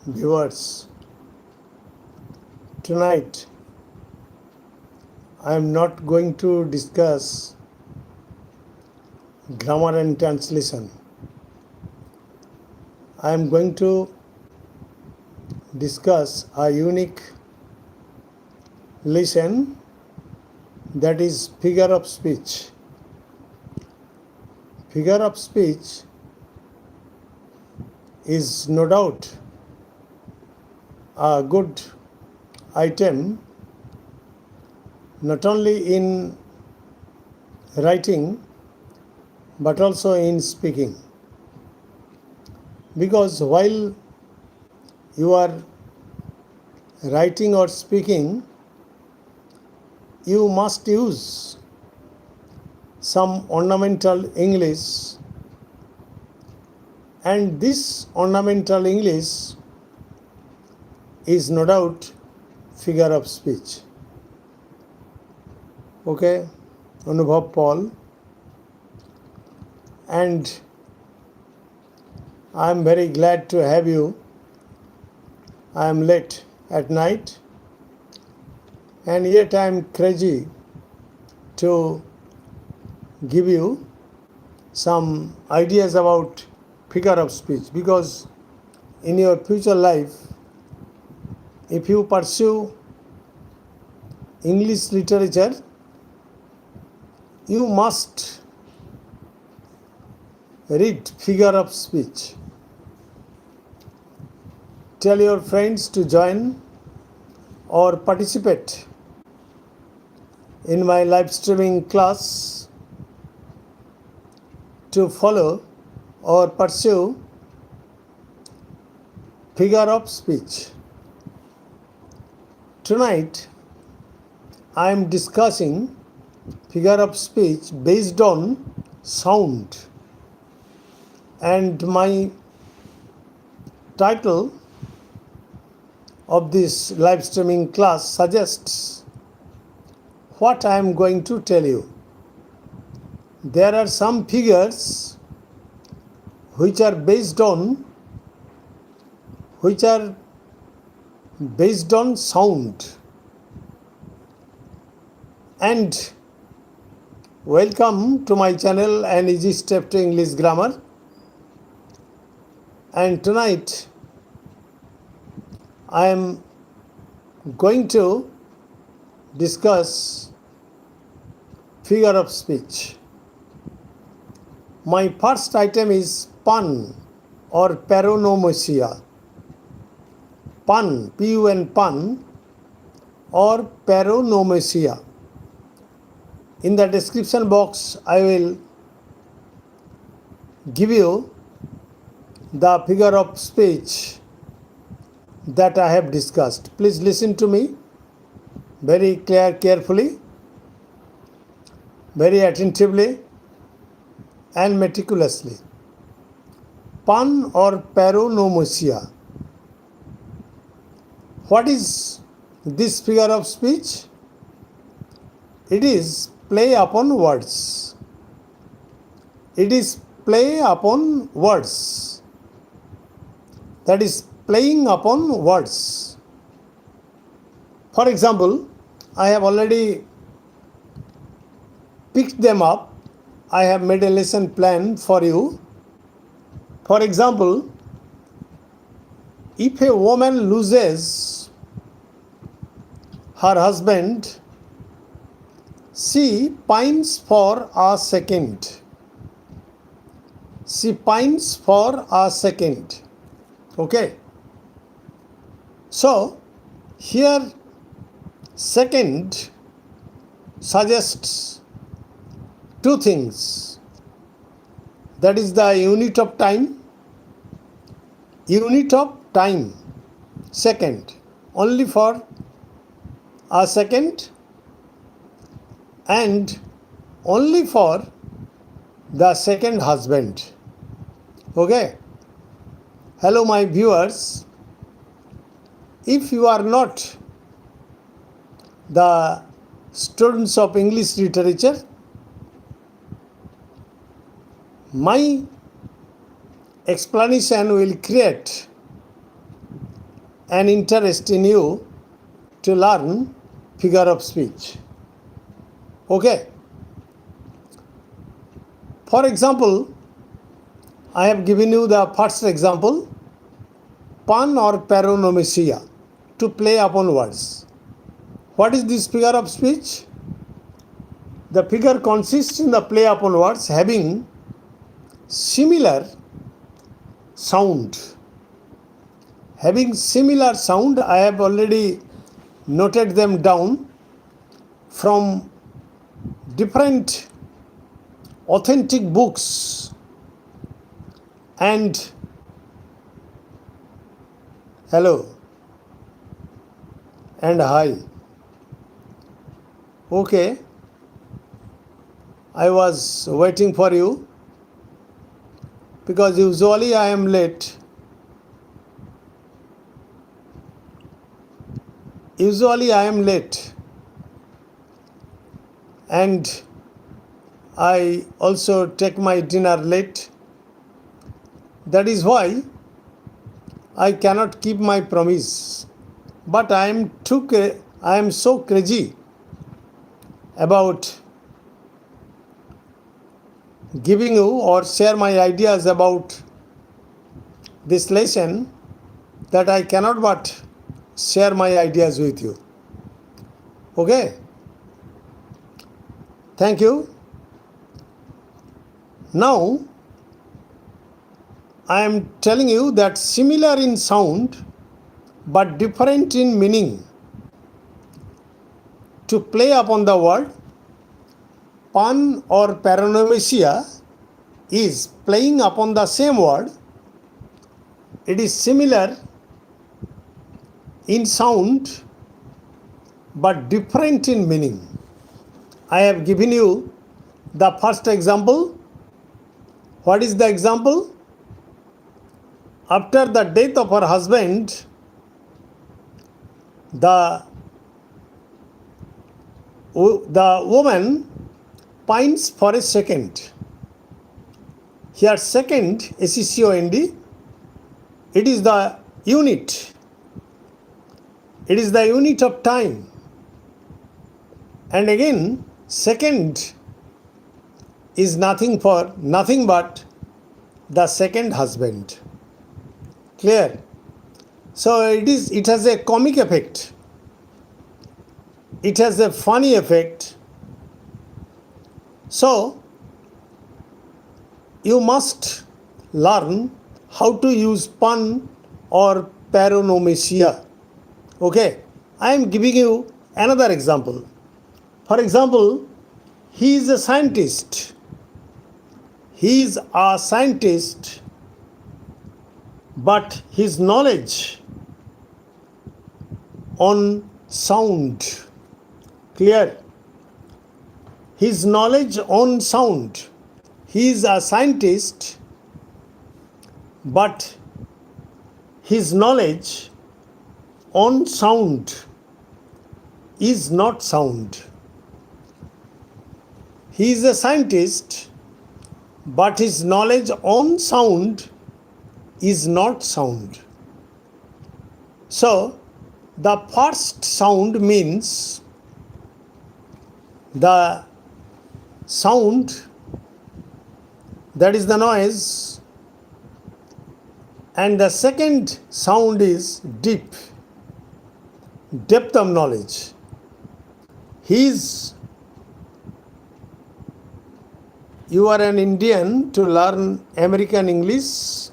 Viewers, tonight I am not going to discuss grammar and translation. I am going to discuss a unique lesson, that is figure of speech. Figure of speech is no doubt a good item not only in writing but also in speaking, because while you are writing or speaking you must use some ornamental English, and this ornamental English is no doubt figure of speech. Okay, Anubhav Paul, and I am very glad to have you. I am late at night and yet I am crazy to give you some ideas about figure of speech, because in your future life, if you pursue English literature, you must read figure of speech. Tell your friends to join or participate in my live streaming class to follow or pursue figure of speech. Tonight I am discussing figure of speech based on sound, and my title of this live streaming class suggests what I am going to tell you. There are some figures which are based on sound. And welcome to my channel, An Easy Step to English Grammar. And tonight I am going to discuss figure of speech. My first item is pun or paronomasia. Pun, P-U-N, pun or paronomasia. In the description box, I will give you the figure of speech that I have discussed. Please listen to me very carefully, very attentively and meticulously. Pun or paronomasia. What is this figure of speech? It is play upon words. It is play upon words. That is playing upon words. For example, I have already picked them up. I have made a lesson plan for you. For example, if a woman loses her husband, she pines for a second. She pines for a second. Okay. So, here second suggests two things. That is the unit of time. Unit of time. Second. Only for a second and only for the second husband. Okay. Hello my viewers. If you are not the students of English literature, my explanation will create an interest in you to learn figure of speech. Okay. For example, I have given you the first example, pun or paronomasia, to play upon words. What is this figure of speech? The figure consists in the play upon words having similar sound. Having similar sound, I have already noted them down from different authentic books. And hello and hi. Okay, I was waiting for you because usually I am late. And I also take my dinner late. That is why I cannot keep my promise. But I am so crazy about giving you or share my ideas about this lesson that I cannot but share my ideas with you. Okay? Thank you. Now, I am telling you that similar in sound but different in meaning. To play upon the word, pun or paronomasia is playing upon the same word. It is similar in sound but different in meaning. I have given you the first example. What is the example? After the death of her husband, the woman pines for a second. Here second, SECOND, it is the unit. It is the unit of time. And again, second is nothing but the second husband. Clear? So it has a comic effect. It has a funny effect. So you must learn how to use pun or paronomasia. Okay, I am giving you another example. For example, he is a scientist. He is a scientist, but his knowledge on sound. Clear? His knowledge on sound. He is a scientist, but his knowledge on sound is not sound. He is a scientist, but his knowledge on sound is not sound. So, the first sound means the sound, that is the noise, and the second sound is deep, depth of knowledge. You are an Indian to learn American English.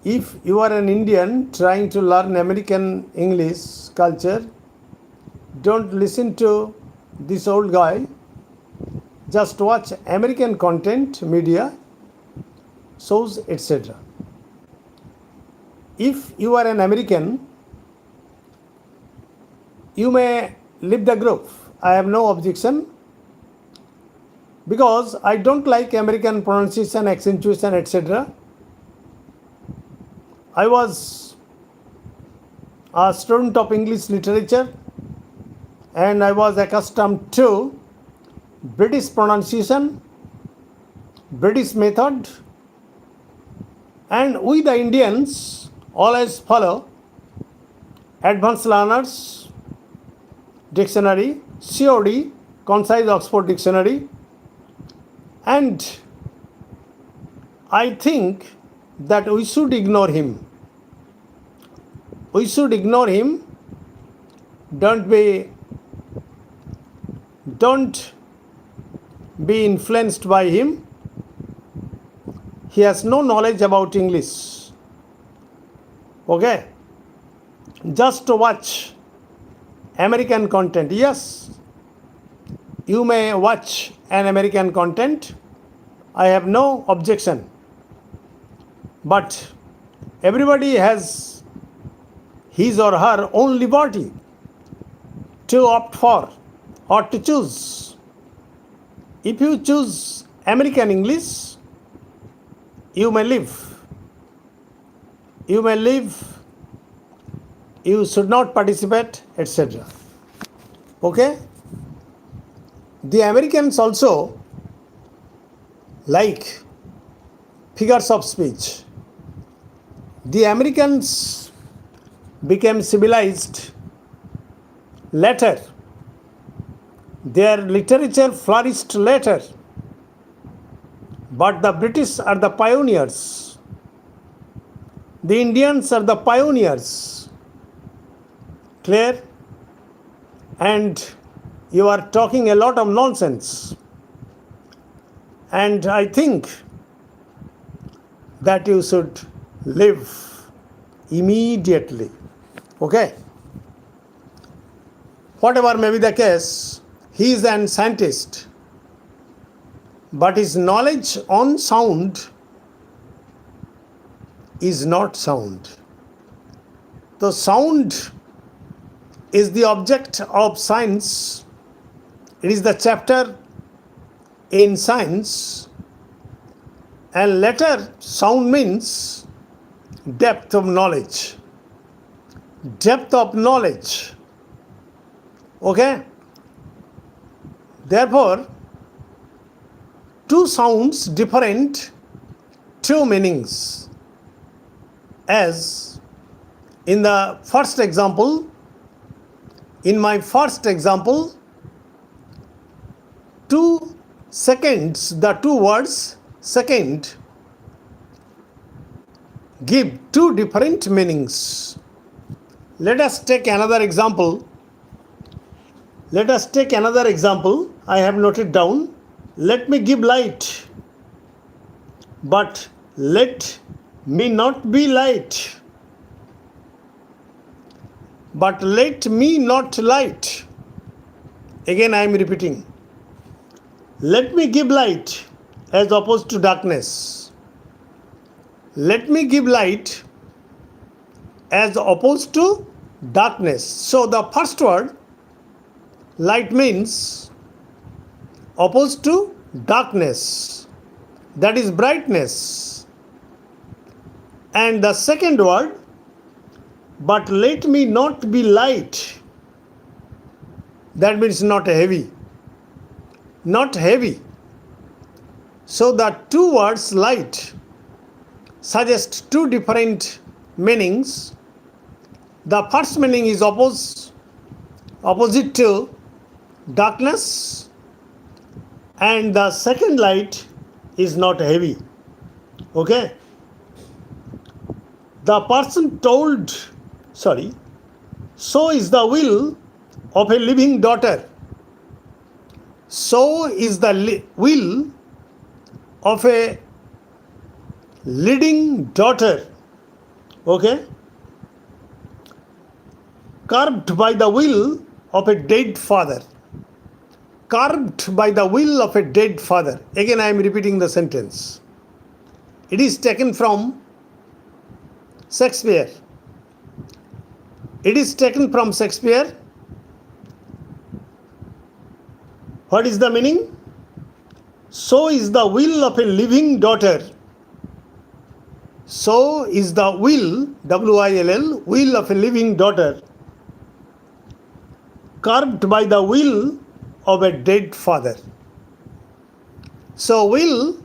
If you are an Indian trying to learn American English culture, don't listen to this old guy. Just watch American content, media, shows, etc. If you are an American, you may leave the group. I have no objection, because I don't like American pronunciation, accentuation, etc. I was a student of English literature and I was accustomed to British pronunciation, British method, And we the Indians always follow Advanced Learners Dictionary, COD, Concise Oxford Dictionary, and I think that we should ignore him. We should ignore him. Don't be influenced by him. He has no knowledge about English. Okay? Just to watch American content. Yes, you may watch an American content. I have no objection. But everybody has his or her own liberty to opt for or to choose. If you choose American English, you may live. You may live. You should not participate, etc. Okay? The Americans also like figures of speech. The Americans became civilized later. Their literature flourished later. But the British are the pioneers. The Indians are the pioneers. Clear? And you are talking a lot of nonsense. And I think that you should live immediately. Okay? Whatever may be the case, he is an scientist. But his knowledge on sound is not sound. The sound is the object of science. It is the chapter in science. And later, sound means depth of knowledge. Depth of knowledge. Okay? Therefore, two sounds different, two meanings. As in the first example, in my first example, 2 seconds, the two words second give two different meanings. Let us take another example. Let us take another example. I have noted down. Let me give light, but let me not be light. But let me not light. Again I am repeating. Let me give light as opposed to darkness. Let me give light as opposed to darkness. So the first word, light, means opposed to darkness. That is brightness. And the second word, but let me not be light. That means not heavy. Not heavy. So the two words light suggest two different meanings. The first meaning is opposite to darkness, and the second light is not heavy. Okay? The person told, so is the will of a living daughter. So is the will of a leading daughter. Okay? Curbed by the will of a dead father. Curbed by the will of a dead father. Again I am repeating the sentence. It is taken from Shakespeare. It is taken from Shakespeare. What is the meaning? So is the will of a living daughter. So is the will, W-I-L-L, will of a living daughter, curbed by the will of a dead father. So will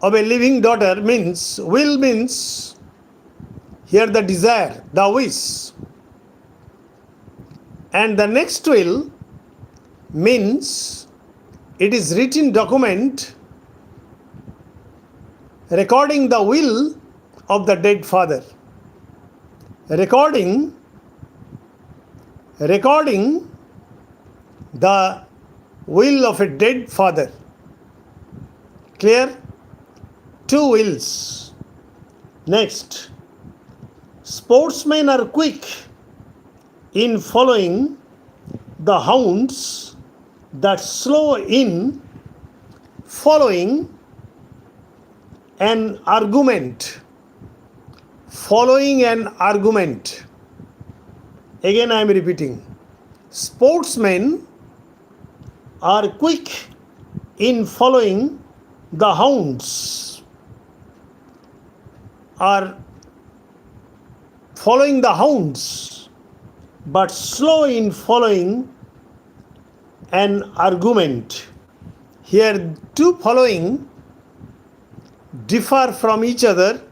of a living daughter means, will means here the desire, the wish. And the next will means it is written document recording the will of the dead father. Recording the will of a dead father. Clear? Two wills. Next, sportsmen are quick in following the hounds that slow in following an argument. Following an argument. Again I am repeating. Sportsmen are quick in following the hounds. Are following the hounds, but slow in following an argument. Here two following differ from each other